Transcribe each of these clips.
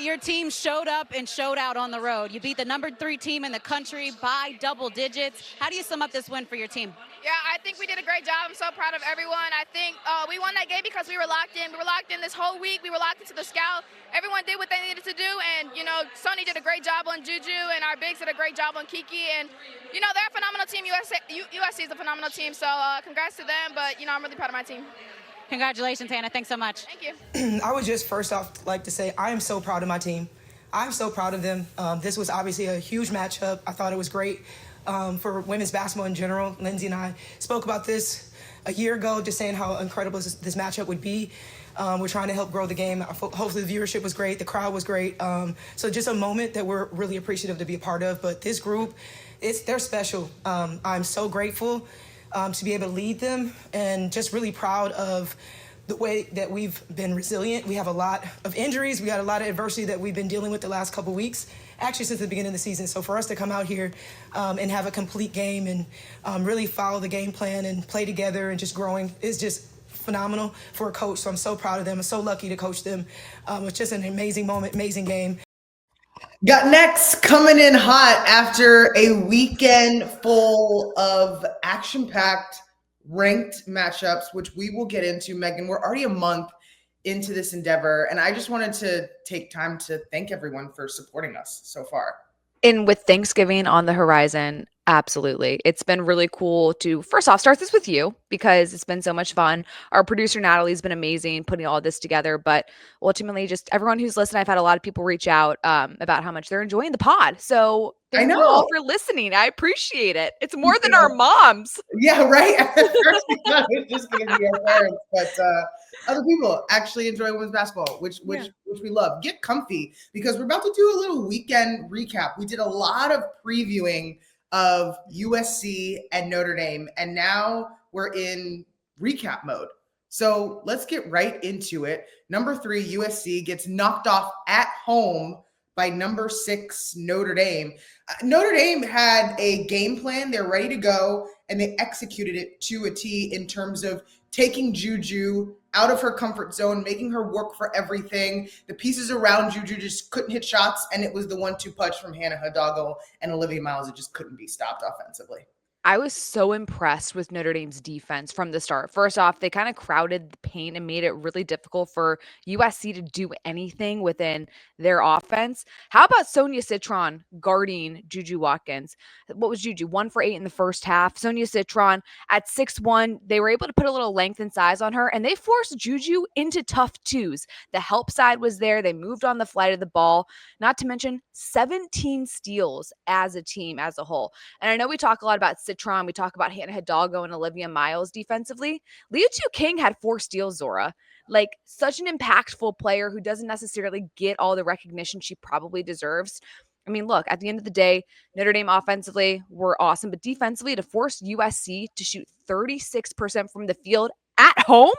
your team showed up and showed out on the road. You beat the number 3 team in the country by double digits. How do you sum up this win for your team? Yeah, I think we did a great job. I'm so proud of everyone. I think we won that game because we were locked in. We were locked in this whole week. We were locked into the scout. Everyone did what they needed to do, and, Sonny did a great job on JuJu, and our bigs did a great job on Kiki, and, they're a phenomenal team. USC is a phenomenal team, so congrats to them, but, I'm really proud of my team. Congratulations, Hannah. Thanks so much. Thank you. I would just first off like to say I am so proud of my team. I'm so proud of them. This was obviously a huge matchup. I thought it was great for women's basketball in general. Lindsay and I spoke about this a year ago, just saying how incredible this matchup would be. We're trying to help grow the game. Hopefully the viewership was great. The crowd was great. So just a moment that we're really appreciative to be a part of. But this group, they're special. I'm so grateful to be able to lead them, and just really proud of the way that we've been resilient. We have a lot of injuries. We got a lot of adversity that we've been dealing with the last couple weeks, actually since the beginning of the season. So for us to come out here and have a complete game and really follow the game plan and play together and just growing is just phenomenal for a coach. So I'm so proud of them. I'm so lucky to coach them. It's just an amazing moment, amazing game. Got next, coming in hot after a weekend full of action-packed ranked matchups, which we will get into. Meghan, we're already a month into this endeavor, and I just wanted to take time to thank everyone for supporting us so far. And with Thanksgiving on the horizon, absolutely. It's been really cool to, first off, start this with you because it's been so much fun. Our producer, Natalie's been amazing putting all this together, but ultimately just everyone who's listened, I've had a lot of people reach out about how much they're enjoying the pod. So thank you all for listening. I appreciate it. It's more than our moms. Yeah, right. At first we thought it was just going to be our parents, but other people actually enjoy women's basketball, which we love. Get comfy because we're about to do a little weekend recap. We did a lot of previewing of USC and Notre Dame, and now we're in recap mode. So let's get right into it. Number 3, USC gets knocked off at home by number 6, Notre Dame. Notre Dame had a game plan. They're ready to go, and they executed it to a T in terms of taking JuJu out of her comfort zone, making her work for everything. The pieces around JuJu just couldn't hit shots, and it was the 1-2 punch from Hannah Hidalgo and Olivia Miles that just couldn't be stopped offensively. I was so impressed with Notre Dame's defense from the start. First off, they kind of crowded the paint and made it really difficult for USC to do anything within their offense. How about Sonia Citron guarding JuJu Watkins? What was JuJu? 1 for 8 in the first half. Sonia Citron at 6'1", they were able to put a little length and size on her, and they forced JuJu into tough twos. The help side was there. They moved on the flight of the ball, not to mention 17 steals as a team as a whole. And I know we talk a lot about Citron. We talk about Hannah Hidalgo and Olivia Miles defensively. Liu Chu King had 4 steals, Zora. Like, such an impactful player who doesn't necessarily get all the recognition she probably deserves. I mean, look, at the end of the day, Notre Dame offensively were awesome, but defensively to force USC to shoot 36% from the field at home,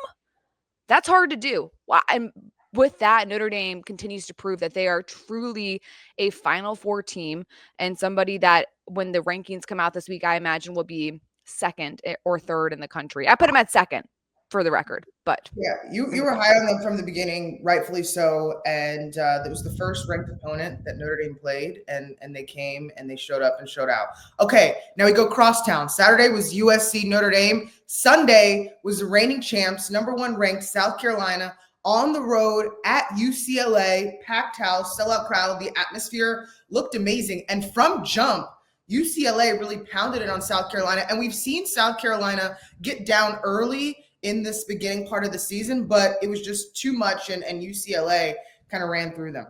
that's hard to do. And with that, Notre Dame continues to prove that they are truly a Final Four team and somebody that when the rankings come out this week, I imagine will be 2nd or 3rd in the country. I put them at 2nd for the record, but yeah, you were high on them from the beginning, rightfully so. And it was the first ranked opponent that Notre Dame played, and they came and they showed up and showed out. Okay, now we go crosstown. Saturday was USC Notre Dame. Sunday was the reigning champs, number 1 ranked South Carolina, on the road at UCLA, packed house, sellout crowd. The atmosphere looked amazing. And from jump, UCLA really pounded it on South Carolina. And we've seen South Carolina get down early in this beginning part of the season, but it was just too much, and UCLA kind of ran through them.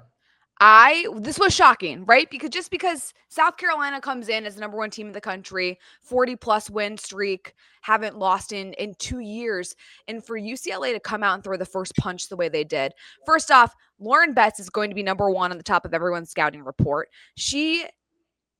This was shocking, right? Because South Carolina comes in as the number 1 team in the country, 40+ win streak, haven't lost in 2 years. And for UCLA to come out and throw the first punch the way they did. First off, Lauren Betts is going to be number 1 on the top of everyone's scouting report. She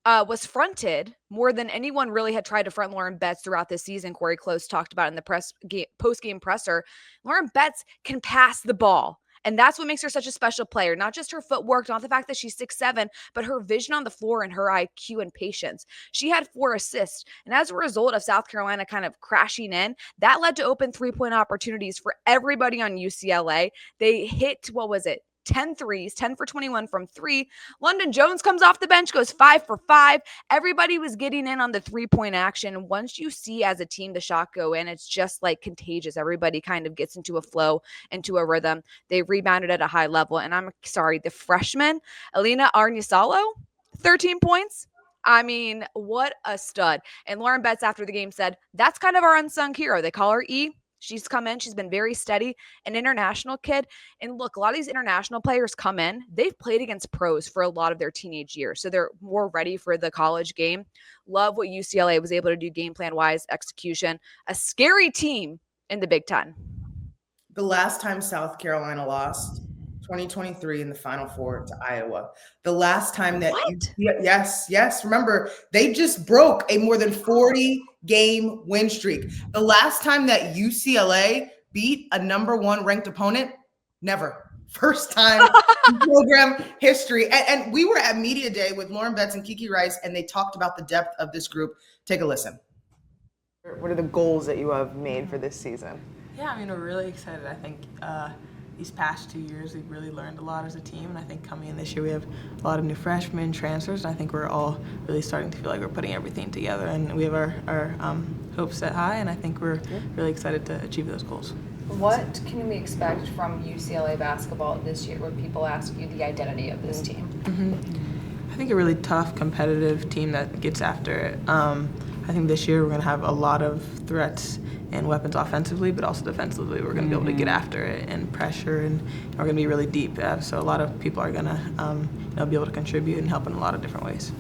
was fronted more than anyone really had tried to front Lauren Betts throughout this season. Corey Close talked about in the post-game presser. Lauren Betts can pass the ball. And that's what makes her such a special player. Not just her footwork, not the fact that she's 6'7", but her vision on the floor and her IQ and patience. She had 4 assists. And as a result of South Carolina kind of crashing in, that led to open 3-point opportunities for everybody on UCLA. They hit, 10 threes, 10 for 21 from 3. London Jones comes off the bench, goes 5 for 5. Everybody was getting in on the 3-point action. Once you see as a team the shot go in, it's just like contagious. Everybody kind of gets into a flow, into a rhythm. They rebounded at a high level. And I'm sorry, the freshman, Niele Ivey, 13 points. I mean, what a stud. And Lauren Betts after the game said, that's kind of our unsung hero. They call her E. She's come in. She's been very steady, an international kid. And look, a lot of these international players come in. They've played against pros for a lot of their teenage years, so they're more ready for the college game. Love what UCLA was able to do game plan-wise, execution. A scary team in the Big Ten. The last time South Carolina lost, 2023 in the Final Four to Iowa. The last time that yes, remember they just broke a more than 40-game win streak. The last time that UCLA beat a number 1 ranked opponent, never. First time in program history. And we were at Media Day with Lauren Betts and Kiki Rice, and they talked about the depth of this group. Take a listen. What are the goals that you have made for this season? Yeah, I mean, we're really excited. I think these past 2 years, we've really learned a lot as a team, and I think coming in this year, we have a lot of new freshmen, transfers, and I think we're all really starting to feel like we're putting everything together, and we have our hopes set high, and I think we're really excited to achieve those goals. What can we expect from UCLA basketball this year when people ask you the identity of this team? I think a really tough, competitive team that gets after it. I think this year we're going to have a lot of threats and weapons offensively, but also defensively. We're going to be able to get after it and pressure, and we're going to be really deep. So a lot of people are going to be able to contribute and help in a lot of different ways.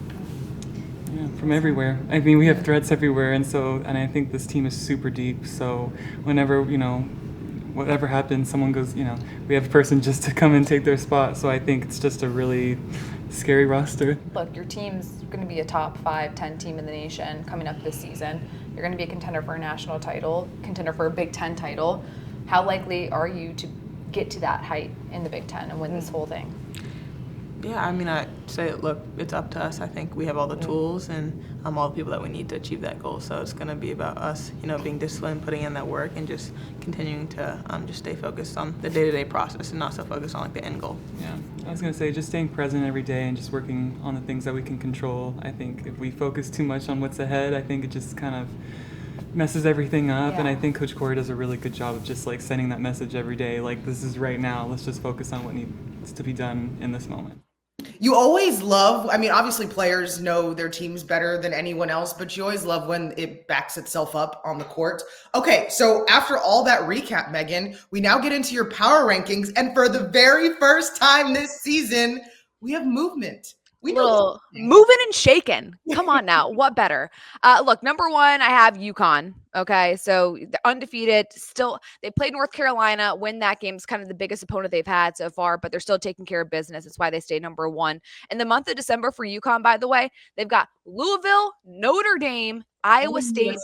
Yeah, from everywhere. I mean, we have threats everywhere, and I think this team is super deep. So whenever, whatever happens, someone goes, we have a person just to come and take their spot. So I think it's just a really scary roster. Look, your team's going to be a top 5, 10 team in the nation coming up this season. You're going to be a contender for a national title, contender for a Big Ten title. How likely are you to get to that height in the Big Ten and win this whole thing? Yeah, I mean, I say, look, it's up to us. I think we have all the tools and all the people that we need to achieve that goal. So it's going to be about us, being disciplined, putting in that work, and just continuing to just stay focused on the day-to-day process and not so focused on the end goal. Yeah, I was going to say just staying present every day and just working on the things that we can control. I think if we focus too much on what's ahead, I think it just kind of messes everything up. Yeah. And I think Coach Corey does a really good job of just sending that message every day. This is right now. Let's just focus on what needs to be done in this moment. You always love, obviously players know their teams better than anyone else, but you always love when it backs itself up on the court. Okay, so after all that recap, Meghan, we now get into your power rankings, and for the very first time this season, we have movement. We know moving and shaking. Come on now. What better? Look, number 1, I have UConn. Okay. So they're undefeated. Still, they played North Carolina. Win that game is kind of the biggest opponent they've had so far, but they're still taking care of business. That's why they stay number 1. In the month of December for UConn, by the way, they've got Louisville, Notre Dame, Iowa State,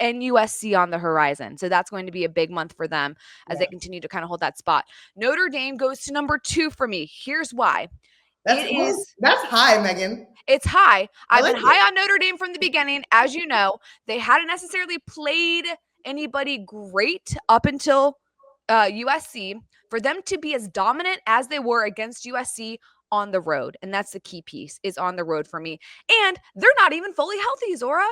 and USC on the horizon. So that's going to be a big month for them as they continue to kind of hold that spot. Notre Dame goes to number 2 for me. Here's why. That's high, Meghan. It's high. I've been high on Notre Dame from the beginning. As you know, they hadn't necessarily played anybody great up until USC. For them to be as dominant as they were against USC on the road, and that's the key piece, is on the road for me. And they're not even fully healthy, Zora.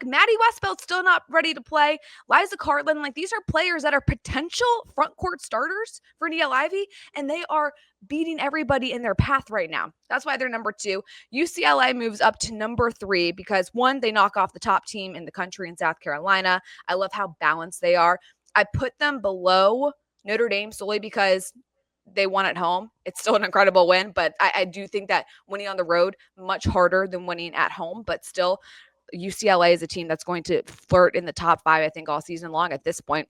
Maddie Westbelt's still not ready to play. Liza Carlin, these are players that are potential front court starters for Niele Ivey, and they are beating everybody in their path right now. That's why they're number 2. UCLA moves up to number 3 because 1, they knock off the top team in the country in South Carolina. I love how balanced they are. I put them below Notre Dame solely because they won at home. It's still an incredible win, but I do think that winning on the road, much harder than winning at home, but still UCLA is a team that's going to flirt in the top 5, I think, all season long at this point.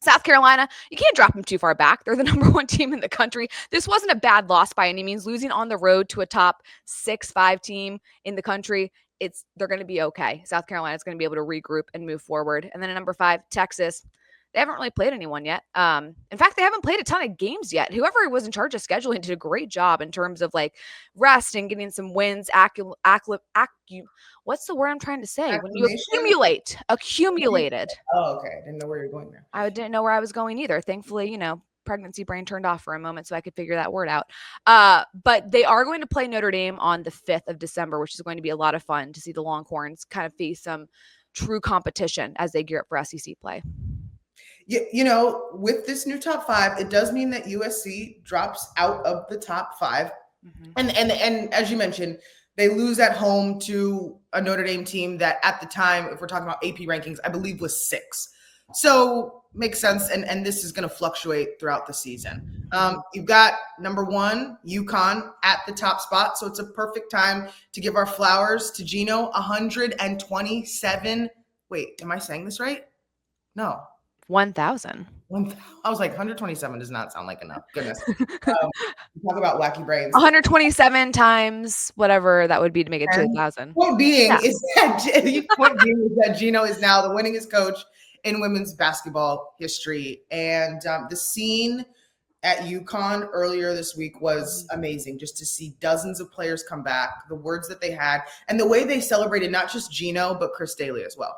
South Carolina, you can't drop them too far back. They're the number 1 team in the country. This wasn't a bad loss by any means. Losing on the road to a top 6-5 team in the country, they're going to be okay. South Carolina is going to be able to regroup and move forward. And then at number 5, Texas. They haven't really played anyone yet. In fact, they haven't played a ton of games yet. Whoever was in charge of scheduling did a great job in terms of rest and getting some wins. What's the word I'm trying to say? When you accumulated. Oh, okay. I didn't know where you're going there. I didn't know where I was going either. Thankfully, pregnancy brain turned off for a moment so I could figure that word out. But they are going to play Notre Dame on the 5th of December, which is going to be a lot of fun to see the Longhorns kind of face some true competition as they gear up for SEC play. You know, with this new top 5, it does mean that USC drops out of the top 5. And as you mentioned, they lose at home to a Notre Dame team that at the time, if we're talking about AP rankings, I believe was 6. So makes sense. And this is going to fluctuate throughout the season. You've got number 1, UConn at the top spot. So it's a perfect time to give our flowers to Geno. 127. Wait, am I saying this right? No. 1,000. I was like, 127 does not sound like enough. Goodness. Talk about wacky brains. 127 times whatever that would be to make it to 1,000. Point being is that Geno is now the winningest coach in women's basketball history. And the scene at UConn earlier this week was amazing, just to see dozens of players come back, the words that they had, and the way they celebrated not just Geno, but Chris Daly as well.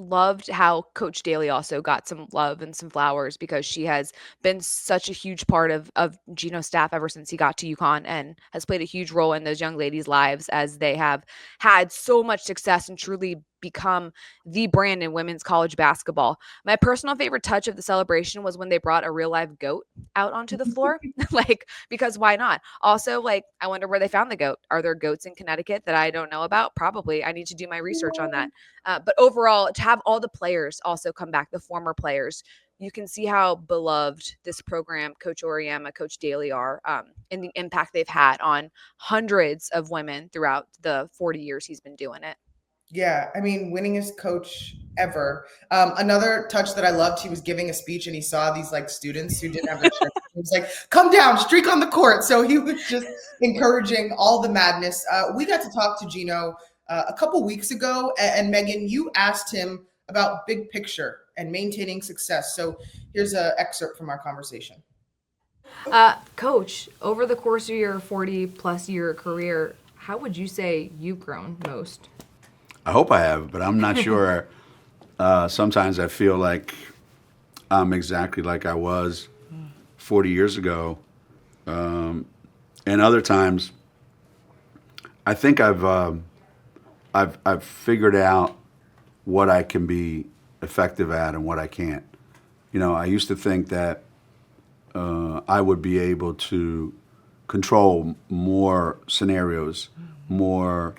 Loved how Coach Daly also got some love and some flowers, because she has been such a huge part of Geno's staff ever since he got to UConn, and has played a huge role in those young ladies' lives as they have had so much success and truly become the brand in women's college basketball. My personal favorite touch of the celebration was when they brought a real live goat out onto the floor, because why not? Also, I wonder where they found the goat. Are there goats in Connecticut that I don't know about? Probably. I need to do my research on that. But overall, to have all the players also come back, the former players, you can see how beloved this program, Coach Auriemma, Coach Daly are, and the impact they've had on hundreds of women throughout the 40 years he's been doing it. Yeah, I mean, winningest coach ever. Another touch that I loved, he was giving a speech and he saw these students who didn't have their shirt. He was like, come down, streak on the court. So he was just encouraging all the madness. We got to talk to Geno a couple weeks ago, and Meghan, you asked him about big picture and maintaining success. So here's an excerpt from our conversation. Coach, over the course of your 40-plus year career, how would you say you've grown most? I hope I have, but I'm not sure. Sometimes I feel like I'm exactly like I was 40 years ago. And other times, I think I've figured out what I can be effective at and what I can't. You know, I used to think that I would be able to control more scenarios, more.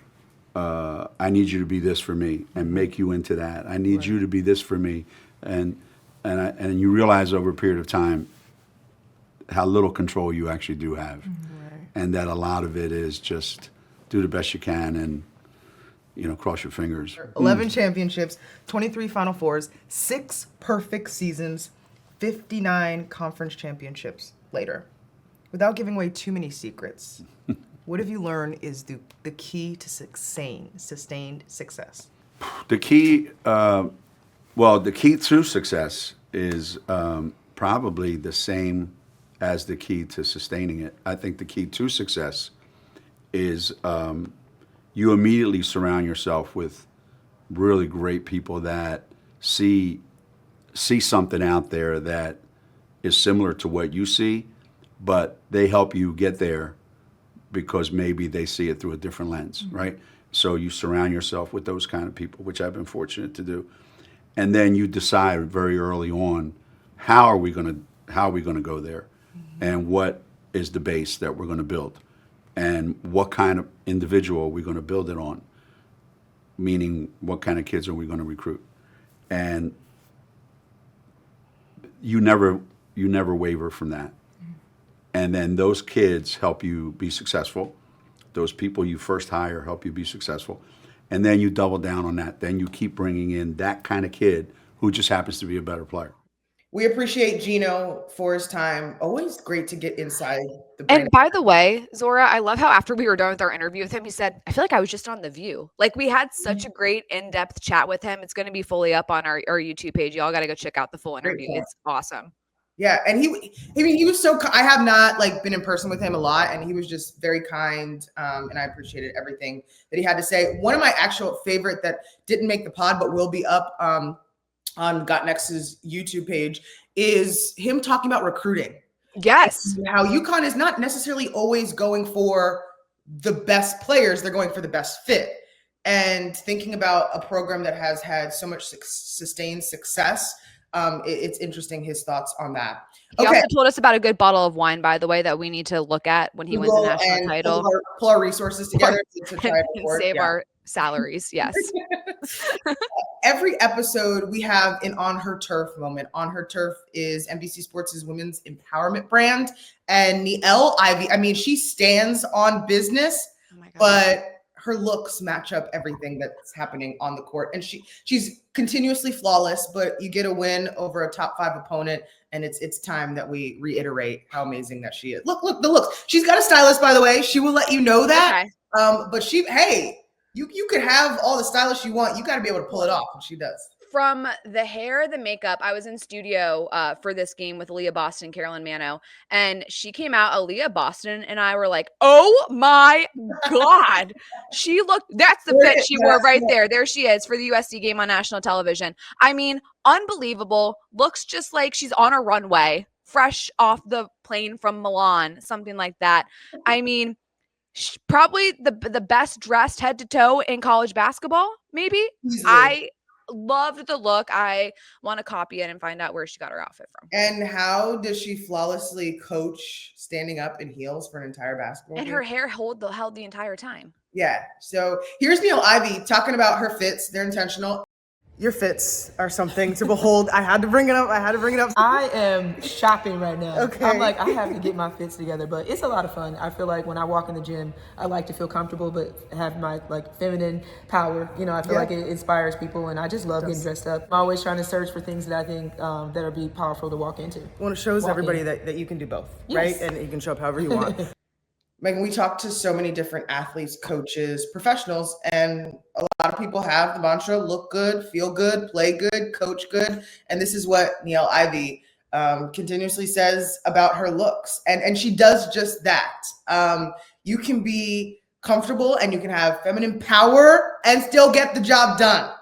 I need you to be this for me, and make you into that. I need you to be this for me, and you realize over a period of time how little control you actually do have, and that a lot of it is just do the best you can and cross your fingers. 11 championships, 23 Final Fours, 6 perfect seasons, 59 conference championships later. Without giving away too many secrets, what have you learned is the key to sustained success? The key, the key to success is probably the same as the key to sustaining it. I think the key to success is you immediately surround yourself with really great people that see something out there that is similar to what you see, but they help you get there because maybe they see it through a different lens, right? So you surround yourself with those kind of people, which I've been fortunate to do. And then you decide very early on, how are we going to go there? And what is the base that we're going to build? And what kind of individual are we going to build it on? Meaning, what kind of kids are we going to recruit? And you never waver from that. And then those kids help you be successful. Those people you first hire help you be successful. And then you double down on that. Then you keep bringing in that kind of kid who just happens to be a better player. We appreciate Geno for his time. Always great to get inside the brain. And by the way, Zora, I love how after we were done with our interview with him, he said, I feel like I was just on The View. We had such a great in-depth chat with him. It's going to be fully up on our YouTube page. Y'all got to go check out the full interview. It's awesome. Yeah, and he was so. I have not been in person with him a lot, and he was just very kind, and I appreciated everything that he had to say. One of my actual favorite that didn't make the pod but will be up on Got Next's YouTube page is him talking about recruiting. Yes. And how UConn is not necessarily always going for the best players, they're going for the best fit. And thinking about a program that has had so much sustained success, it's interesting his thoughts on that. He also told us about a good bottle of wine, by the way, that we need to look at when he wins the national title. Pull our resources together to try and save our salaries. Yes. Every episode we have an On Her Turf moment. On Her Turf is NBC Sports' women's empowerment brand. And Niele Ivey, I mean, she stands on business, but her looks match up everything that's happening on the court. And she's continuously flawless, but you get a win over a top 5 opponent. And it's time that we reiterate how amazing that she is. Look, the looks. She's got a stylist, by the way. She will let you know that. Okay. But you could have all the stylish you want. You got to be able to pull it off, and she does. From the hair, the makeup, I was in studio for this game with Aaliyah Boston, Carolyn Mano, and she came out, Aaliyah Boston, and I were like, oh my God. She looked, that's the fit she wore right there. There she is for the USC game on national television. I mean, unbelievable. Looks just like she's on a runway, fresh off the plane from Milan, something like that. I mean, probably the best dressed head to toe in college basketball, maybe. Easily. I loved the look. I want to copy it and find out where she got her outfit from. And how does she flawlessly coach standing up in heels for an entire basketball and game? her hair held the entire time. Yeah. So here's Niele Ivey talking about her fits. They're intentional. Your fits are something to behold. I had to bring it up. I am shopping right now. Okay. I'm like, I have to get my fits together, but it's a lot of fun. I feel like when I walk in the gym, I like to feel comfortable, but have my feminine power. You know, I feel like it inspires people, and I just love getting dressed up. I'm always trying to search for things that I think that'll be powerful to walk into. Well, it shows everybody that you can do both, right? And you can show up however you want. Megan, we talked to so many different athletes, coaches, professionals, and a lot of people have the mantra, look good, feel good, play good, coach good. And this is what Niele Ivey continuously says about her looks. And she does just that. You can be comfortable and you can have feminine power and still get the job done.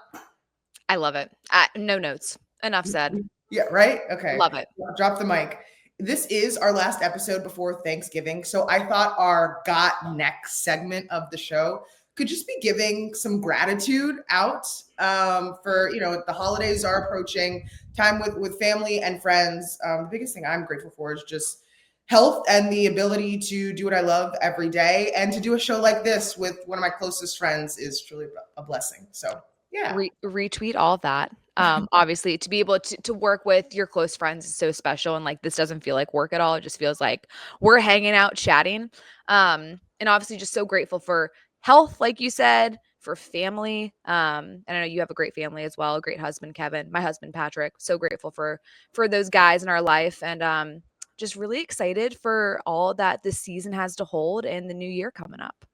I love it. No notes. Enough said. Yeah, right? Okay. Love it. Drop the mic. This is our last episode before Thanksgiving. So I thought our Got Next segment of the show could just be giving some gratitude out for, the holidays are approaching, time with family and friends. The biggest thing I'm grateful for is just health and the ability to do what I love every day. And to do a show like this with one of my closest friends is truly a blessing. So yeah. Retweet all of that. Obviously to be able to work with your close friends is so special. And this doesn't feel like work at all. It just feels like we're hanging out, chatting. And obviously just so grateful for health, like you said, for family. And I know you have a great family as well. A great husband, Kevin, my husband, Patrick. So grateful for those guys in our life. And just really excited for all that this season has to hold and the new year coming up.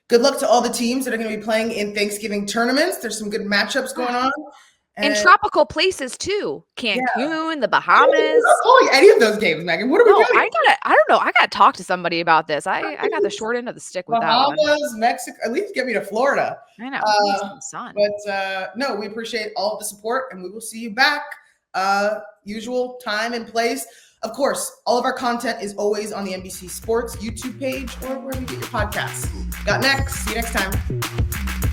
Good luck to all the teams that are going to be playing in Thanksgiving tournaments. There's some good matchups going on. And tropical places too. Cancun, the Bahamas. Oh, any of those games, Megan. What are we doing? I don't know. I gotta talk to somebody about this. I got the short end of the stick with Bahamas, that one. Mexico, at least get me to Florida. I know. Sun. But no, we appreciate all of the support, and we will see you back. Usual time and place. Of course, all of our content is always on the NBC Sports YouTube page or wherever you get your podcasts. Got Next. See you next time.